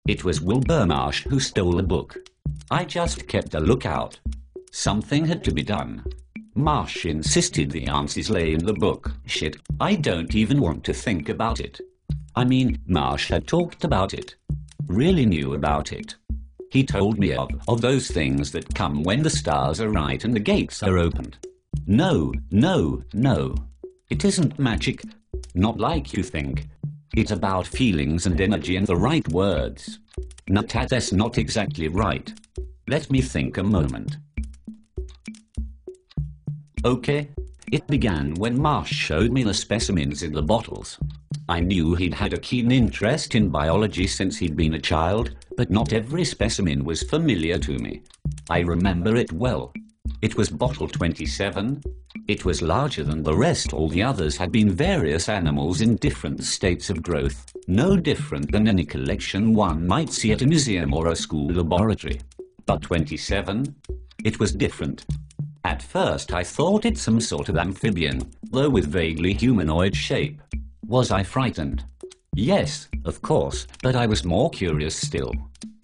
It was Wilbur Marsh who stole the book. I just kept a lookout. Something had to be done. Marsh insisted the answers lay in the book. Shit, I don't even want to think about it. I mean, Marsh had talked about it. Really knew about it. He told me of those things that come when the stars are right and the gates are opened. No. It isn't magic. Not like you think. It's about feelings and energy and the right words. Not that's not exactly right. Let me think a moment. Okay. It began when Marsh showed me the specimens in the bottles. I knew he'd had a keen interest in biology since he'd been a child, but not every specimen was familiar to me. I remember it well. It was bottle 27. It was larger than the rest. All the others had been various animals in different states of growth, no different than any collection one might see at a museum or a school laboratory. But 27? It was different. At first I thought it some sort of amphibian, though with vaguely humanoid shape. Was I frightened? Yes, of course, but I was more curious still.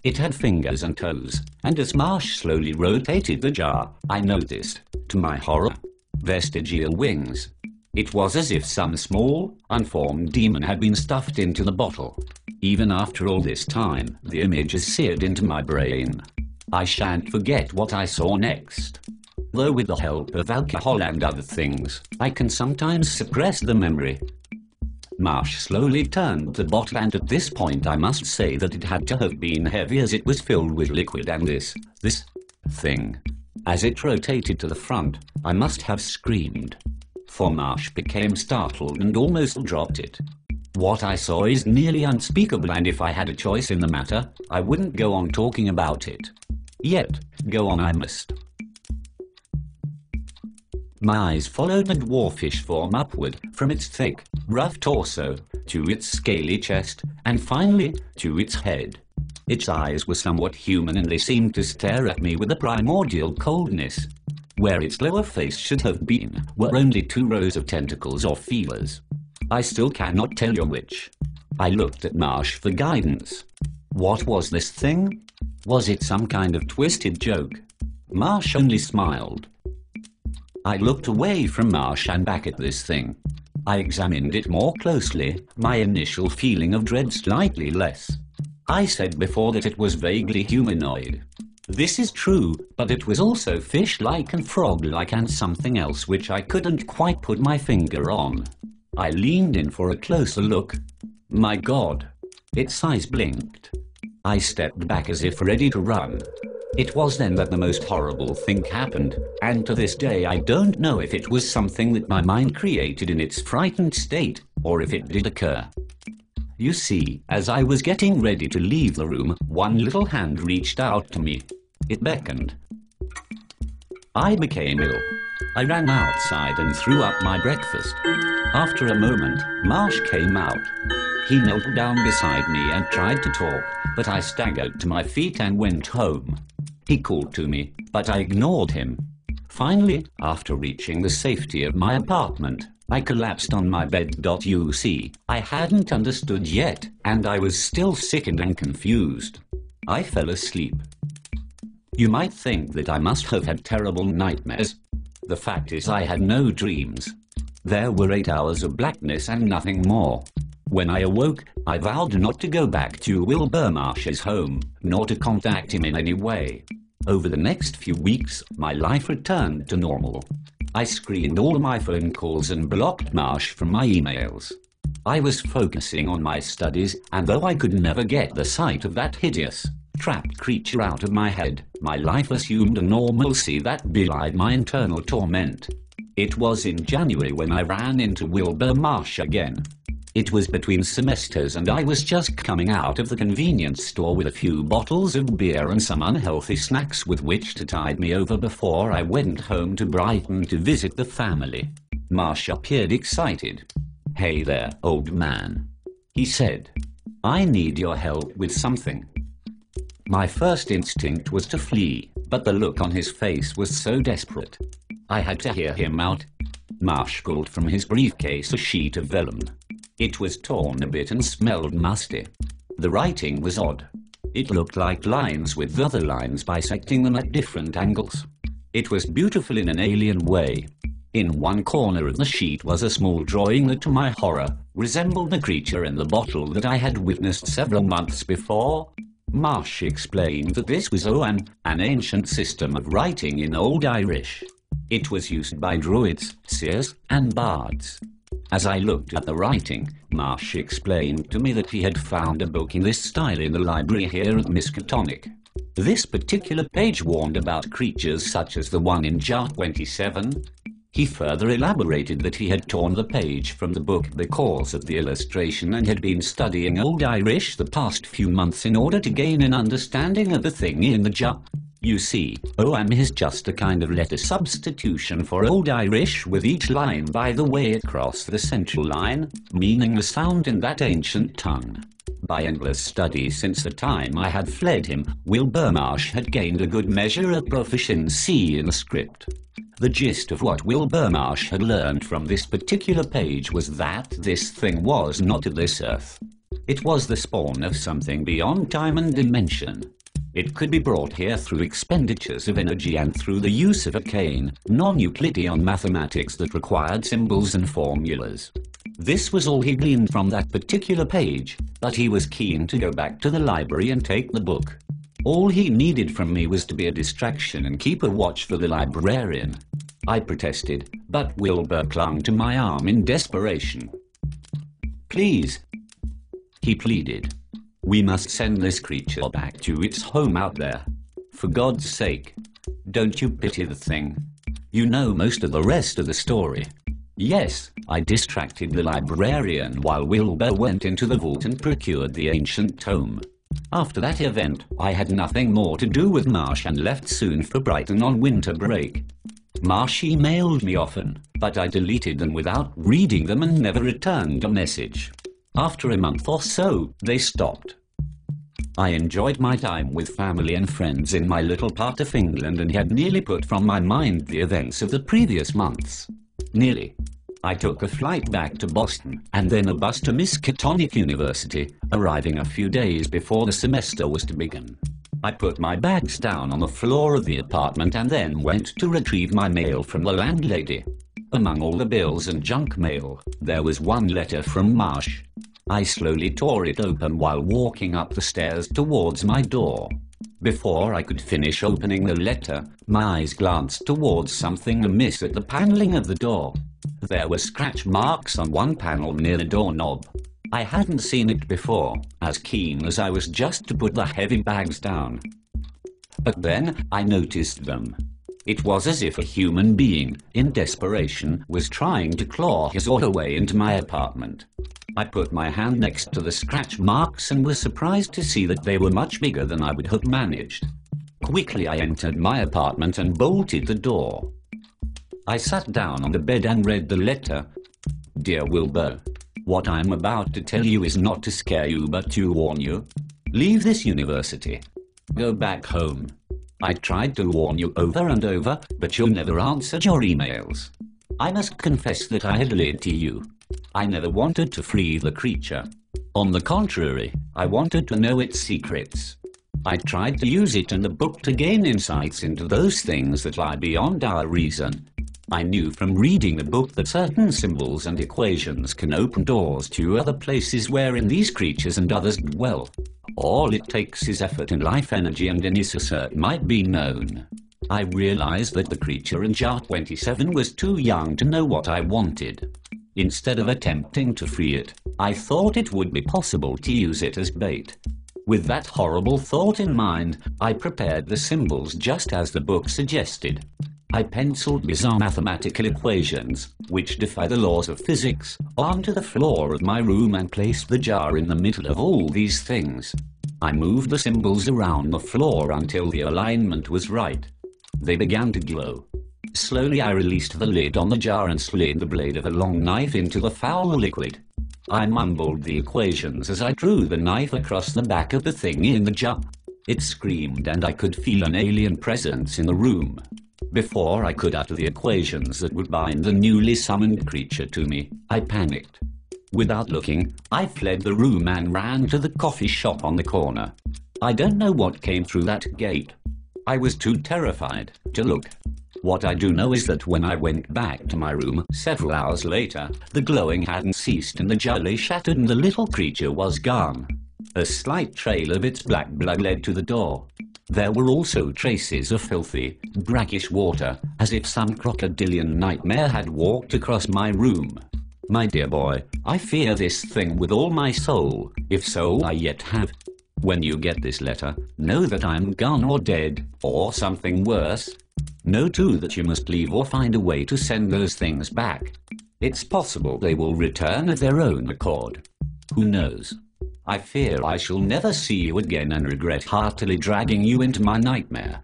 It had fingers and toes, and as Marsh slowly rotated the jar, I noticed, to my horror, vestigial wings. It was as if some small, unformed demon had been stuffed into the bottle. Even after all this time, the image is seared into my brain. I shan't forget what I saw next. Though with the help of alcohol and other things, I can sometimes suppress the memory. Marsh slowly turned the bottle, and at this point I must say that it had to have been heavy as it was filled with liquid, and this thing. As it rotated to the front, I must have screamed. For Marsh became startled and almost dropped it. What I saw is nearly unspeakable, and if I had a choice in the matter, I wouldn't go on talking about it. Yet, go on I must. My eyes followed the dwarfish form upward, from its thick, rough torso, to its scaly chest, and finally, to its head. Its eyes were somewhat human, and they seemed to stare at me with a primordial coldness. Where its lower face should have been, were only 2 rows of tentacles or feelers. I still cannot tell you which. I looked at Marsh for guidance. What was this thing? Was it some kind of twisted joke? Marsh only smiled. I looked away from Marsh and back at this thing. I examined it more closely, my initial feeling of dread slightly less. I said before that it was vaguely humanoid. This is true, but it was also fish-like and frog-like and something else which I couldn't quite put my finger on. I leaned in for a closer look. My God! Its eyes blinked. I stepped back as if ready to run. It was then that the most horrible thing happened, and to this day I don't know if it was something that my mind created in its frightened state, or if it did occur. You see, as I was getting ready to leave the room, one little hand reached out to me. It beckoned. I became ill. I ran outside and threw up my breakfast. After a moment, Marsh came out. He knelt down beside me and tried to talk, but I staggered to my feet and went home. He called to me, but I ignored him. Finally, after reaching the safety of my apartment, I collapsed on my bed. You see, I hadn't understood yet, and I was still sickened and confused. I fell asleep. You might think that I must have had terrible nightmares. The fact is I had no dreams. There were 8 hours of blackness and nothing more. When I awoke, I vowed not to go back to Wilbur Marsh's home, nor to contact him in any way. Over the next few weeks, my life returned to normal. I screened all my phone calls and blocked Marsh from my emails. I was focusing on my studies, and though I could never get the sight of that hideous, trapped creature out of my head, my life assumed a normalcy that belied my internal torment. It was in January when I ran into Wilbur Marsh again. It was between semesters, and I was just coming out of the convenience store with a few bottles of beer and some unhealthy snacks with which to tide me over before I went home to Brighton to visit the family. Marsh appeared excited. "Hey there, old man," he said. "I need your help with something." My first instinct was to flee, but the look on his face was so desperate. I had to hear him out. Marsh pulled from his briefcase a sheet of vellum. It was torn a bit and smelled musty. The writing was odd. It looked like lines with other lines bisecting them at different angles. It was beautiful in an alien way. In one corner of the sheet was a small drawing that, to my horror, resembled the creature in the bottle that I had witnessed several months before. Marsh explained that this was Oan, an ancient system of writing in Old Irish. It was used by druids, seers, and bards. As I looked at the writing, Marsh explained to me that he had found a book in this style in the library here at Miskatonic. This particular page warned about creatures such as the one in Jar 27. He further elaborated that he had torn the page from the book because of the illustration and had been studying Old Irish the past few months in order to gain an understanding of the thing in the jar. You see, Oam is just a kind of letter substitution for Old Irish, with each line by the way across the central line, meaning the sound in that ancient tongue. By endless study since the time I had fled him, Wilbur Marsh had gained a good measure of proficiency in the script. The gist of what Wilbur Marsh had learned from this particular page was that this thing was not of this earth. It was the spawn of something beyond time and dimension. It could be brought here through expenditures of energy and through the use of arcane, non-Euclidean mathematics that required symbols and formulas. This was all he gleaned from that particular page, but he was keen to go back to the library and take the book. All he needed from me was to be a distraction and keep a watch for the librarian. I protested, but Wilbur clung to my arm in desperation. "Please," he pleaded. "We must send this creature back to its home out there. For God's sake, don't you pity the thing? You know most of the rest of the story." Yes, I distracted the librarian while Wilbur went into the vault and procured the ancient tome. After that event, I had nothing more to do with Marsh and left soon for Brighton on winter break. Marsh emailed me often, but I deleted them without reading them and never returned a message. After a month or so, they stopped. I enjoyed my time with family and friends in my little part of England and had nearly put from my mind the events of the previous months. Nearly. I took a flight back to Boston and then a bus to Miskatonic University, arriving a few days before the semester was to begin. I put my bags down on the floor of the apartment and then went to retrieve my mail from the landlady. Among all the bills and junk mail, there was one letter from Marsh. I slowly tore it open while walking up the stairs towards my door. Before I could finish opening the letter, my eyes glanced towards something amiss at the paneling of the door. There were scratch marks on one panel near the doorknob. I hadn't seen it before, as keen as I was just to put the heavy bags down. But then I noticed them. It was as if a human being, in desperation, was trying to claw his way into my apartment. I put my hand next to the scratch marks and was surprised to see that they were much bigger than I would have managed. Quickly I entered my apartment and bolted the door. I sat down on the bed and read the letter. "Dear Wilbur, what I am about to tell you is not to scare you but to warn you. Leave this university. Go back home. I tried to warn you over and over, but you never answered your emails. I must confess that I had lied to you. I never wanted to free the creature. On the contrary, I wanted to know its secrets. I tried to use it and the book to gain insights into those things that lie beyond our reason. I knew from reading the book that certain symbols and equations can open doors to other places wherein these creatures and others dwell. All it takes is effort and life energy, and any assert might be known. I realized that the creature in Jar 27 was too young to know what I wanted. Instead of attempting to free it, I thought it would be possible to use it as bait. With that horrible thought in mind, I prepared the symbols just as the book suggested. I penciled bizarre mathematical equations, which defy the laws of physics, onto the floor of my room and placed the jar in the middle of all these things. I moved the symbols around the floor until the alignment was right. They began to glow. Slowly I released the lid on the jar and slid the blade of a long knife into the foul liquid. I mumbled the equations as I drew the knife across the back of the thing in the jar. It screamed and I could feel an alien presence in the room. Before I could utter the equations that would bind the newly summoned creature to me, I panicked. Without looking, I fled the room and ran to the coffee shop on the corner. I don't know what came through that gate. I was too terrified to look. What I do know is that when I went back to my room several hours later, the glowing hadn't ceased and the jelly shattered and the little creature was gone. A slight trail of its black blood led to the door. There were also traces of filthy, brackish water, as if some crocodilian nightmare had walked across my room. My dear boy, I fear this thing with all my soul, if so I yet have. When you get this letter, know that I am gone or dead, or something worse. Know too that you must leave or find a way to send those things back. It's possible they will return of their own accord. Who knows? I fear I shall never see you again and regret heartily dragging you into my nightmare.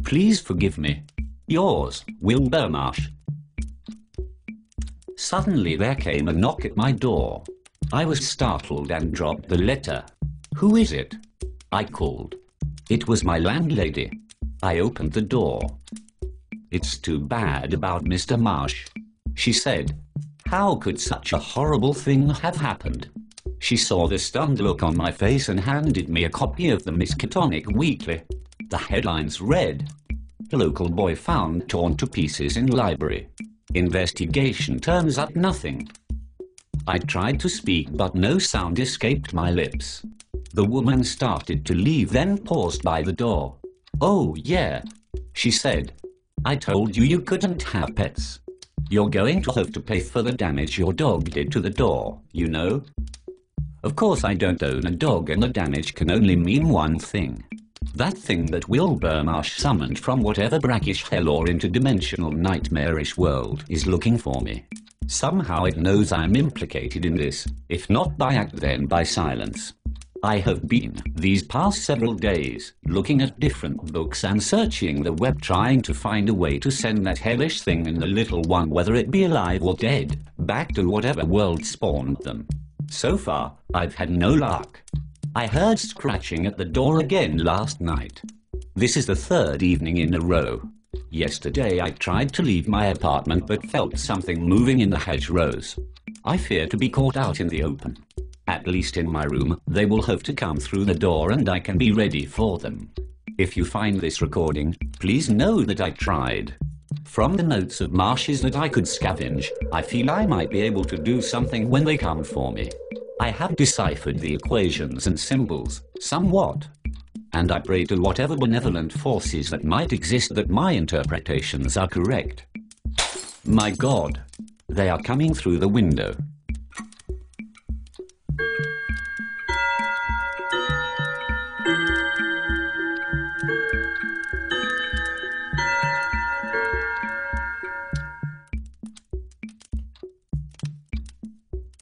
Please forgive me. Yours, Wilbur Marsh. Suddenly there came a knock at my door. I was startled and dropped the letter. Who is it? I called. It was my landlady. I opened the door. It's too bad about Mr. Marsh, she said. How could such a horrible thing have happened? She saw the stunned look on my face and handed me a copy of the Miskatonic Weekly. The headlines read, "Local boy found torn to pieces in library. Investigation turns up nothing." I tried to speak but no sound escaped my lips. The woman started to leave, then paused by the door. "Oh yeah," she said. "I told you you couldn't have pets. You're going to have to pay for the damage your dog did to the door, you know." Of course I don't own a dog and the damage can only mean one thing. That thing that Wilbur Marsh summoned from whatever brackish hell or interdimensional nightmarish world is looking for me. Somehow it knows I'm implicated in this, if not by act then by silence. I have been, these past several days, looking at different books and searching the web trying to find a way to send that hellish thing and the little one, whether it be alive or dead, back to whatever world spawned them. So far, I've had no luck. I heard scratching at the door again last night. This is the third evening in a row. Yesterday I tried to leave my apartment but felt something moving in the hedgerows. I fear to be caught out in the open. At least in my room, they will have to come through the door and I can be ready for them. If you find this recording, please know that I tried. From the notes of marshes that I could scavenge, I feel I might be able to do something when they come for me. I have deciphered the equations and symbols, somewhat. And I pray to whatever benevolent forces that might exist that my interpretations are correct. My God, they are coming through the window.